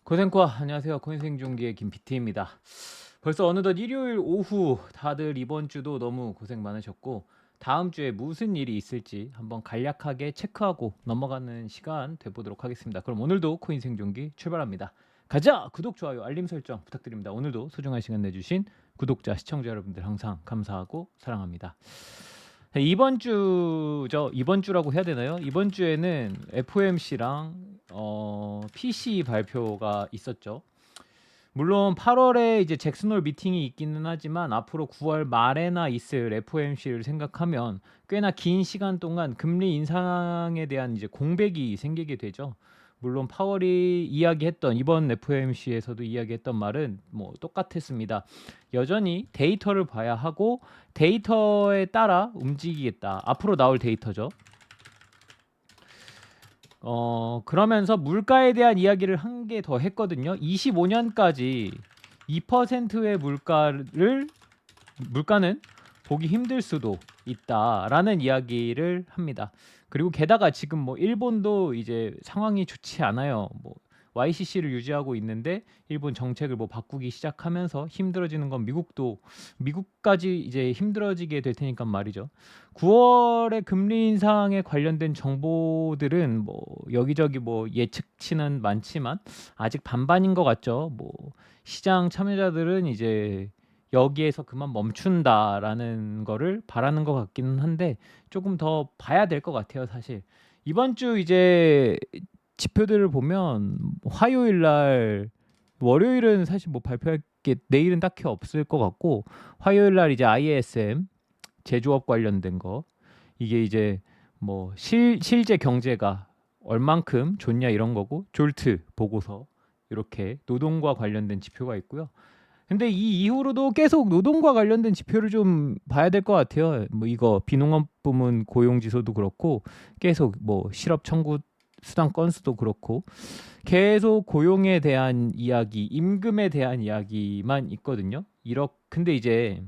고생과 안녕하세요. 코인생존기의 김PT입니다. 벌써 어느덧 일요일 오후 다들 이번 주도 너무 고생 많으셨고 다음 주에 무슨 일이 있을지 한번 간략하게 체크하고 넘어가는 시간 돼보도록 하겠습니다. 그럼 오늘도 코인생존기 출발합니다. 가자! 구독, 좋아요, 알림 설정 부탁드립니다. 오늘도 소중한 시간 내주신 구독자, 시청자 여러분들 항상 감사하고 사랑합니다. 이번 주죠. 이번 주라고 해야 되나요? 이번 주에는 FOMC랑 PC 발표가 있었죠. 물론 8월에 이제 잭슨홀 미팅이 있기는 하지만 앞으로 9월 말에나 있을 FOMC를 생각하면 꽤나 긴 시간 동안 금리 인상에 대한 이제 공백이 생기게 되죠. 물론 파월이 이야기했던 이번 FOMC에서도 이야기했던 말은 뭐 똑같았습니다. 여전히 데이터를 봐야 하고 데이터에 따라 움직이겠다. 앞으로 나올 데이터죠. 그러면서 물가에 대한 이야기를 한 개 더 했거든요. 25년까지 2%의 물가는 보기 힘들 수도 있다라는 이야기를 합니다. 그리고 게다가 지금 뭐 일본도 이제 상황이 좋지 않아요. 뭐 YCC를 유지하고 있는데 일본 정책을 뭐 바꾸기 시작하면서 힘들어지는 건 미국까지 이제 힘들어지게 될 테니까 말이죠. 9월에 금리 인상에 관련된 정보들은 뭐 여기저기 뭐 예측치는 많지만 아직 반반인 것 같죠. 뭐 시장 참여자들은 이제 여기에서 그만 멈춘다라는 거를 바라는 것 같기는 한데 조금 더 봐야 될 것 같아요, 사실. 이번 주 이제 지표들을 보면 화요일 날 월요일은 사실 뭐 발표할 게 내일은 딱히 없을 것 같고 화요일 날 이제 ISM 제조업 관련된 거 이게 이제 뭐 실제 경제가 얼만큼 좋냐 이런 거고 졸트 보고서 이렇게 노동과 관련된 지표가 있고요. 근데 이 이후로도 계속 노동과 관련된 지표를 좀 봐야 될 것 같아요. 뭐 이거 비농업 부문 고용 지수도 그렇고 계속 뭐 실업 청구 수당 건수도 그렇고 계속 고용에 대한 이야기, 임금에 대한 이야기만 있거든요. 근데 이제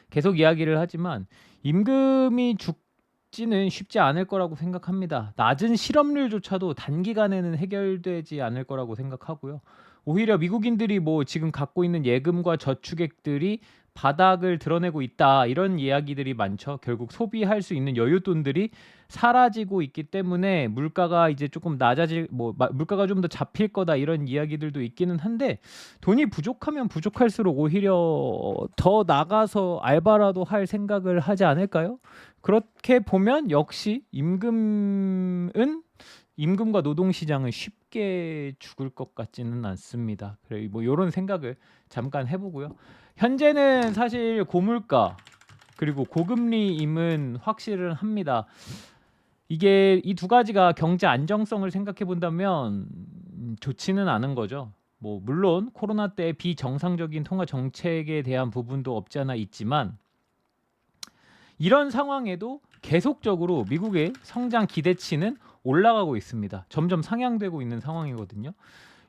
계속 이야기를 하지만 임금이 죽지는 쉽지 않을 거라고 생각합니다. 낮은 실업률조차도 단기간에는 해결되지 않을 거라고 생각하고요. 오히려 미국인들이 뭐 지금 갖고 있는 예금과 저축액들이 바닥을 드러내고 있다 이런 이야기들이 많죠. 결국 소비할 수 있는 여윳돈들이 사라지고 있기 때문에 물가가 이제 조금 물가가 좀 더 잡힐 거다 이런 이야기들도 있기는 한데 돈이 부족하면 부족할수록 오히려 더 나가서 알바라도 할 생각을 하지 않을까요? 그렇게 보면 역시 임금과 노동시장은 쉽게 죽을 것 같지는 않습니다. 그래 뭐 이런 생각을 잠깐 해보고요. 현재는 사실 고물가 그리고 고금리임은 확실은 합니다. 이게 이 두 가지가 경제 안정성을 생각해 본다면 좋지는 않은 거죠. 뭐 물론 코로나 때 비정상적인 통화 정책에 대한 부분도 없지 않아 있지만 이런 상황에도 계속적으로 미국의 성장 기대치는 올라가고 있습니다. 점점 상향되고 있는 상황이거든요.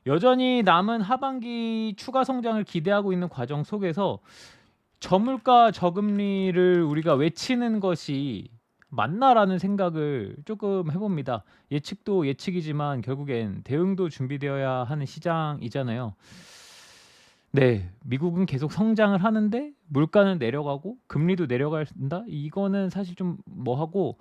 여전히 남은 하반기 추가 성장을 기대하고 있는 과정 속에서 저물가 저금리를 우리가 외치는 것이 맞나라는 생각을 조금 해봅니다. 예측도 예측이지만 결국엔 대응도 준비되어야 하는 시장이잖아요. 네, 미국은 계속 성장을 하는데 물가는 내려가고 금리도 내려간다? 이거는 사실 좀 뭐하고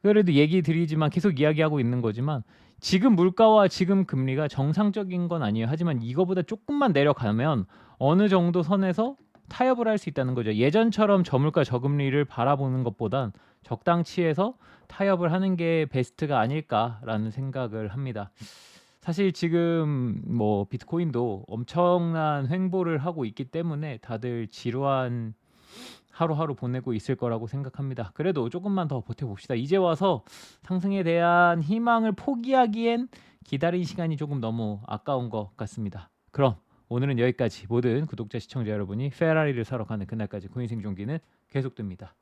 그래도 얘기 드리지만 계속 이야기하고 있는 거지만 지금 물가와 지금 금리가 정상적인 건 아니에요. 하지만 이거보다 조금만 내려가면 어느 정도 선에서 타협을 할 수 있다는 거죠. 예전처럼 저물가 저금리를 바라보는 것보단 적당치에서 타협을 하는 게 베스트가 아닐까라는 생각을 합니다. 사실 지금 뭐 비트코인도 엄청난 횡보를 하고 있기 때문에 다들 지루한 하루하루 보내고 있을 거라고 생각합니다. 그래도 조금만 더 버텨봅시다. 이제 와서 상승에 대한 희망을 포기하기엔 기다린 시간이 조금 너무 아까운 것 같습니다. 그럼 오늘은 여기까지. 모든 구독자 시청자 여러분이 페라리를 사러 가는 그날까지 코인생존기는 계속됩니다.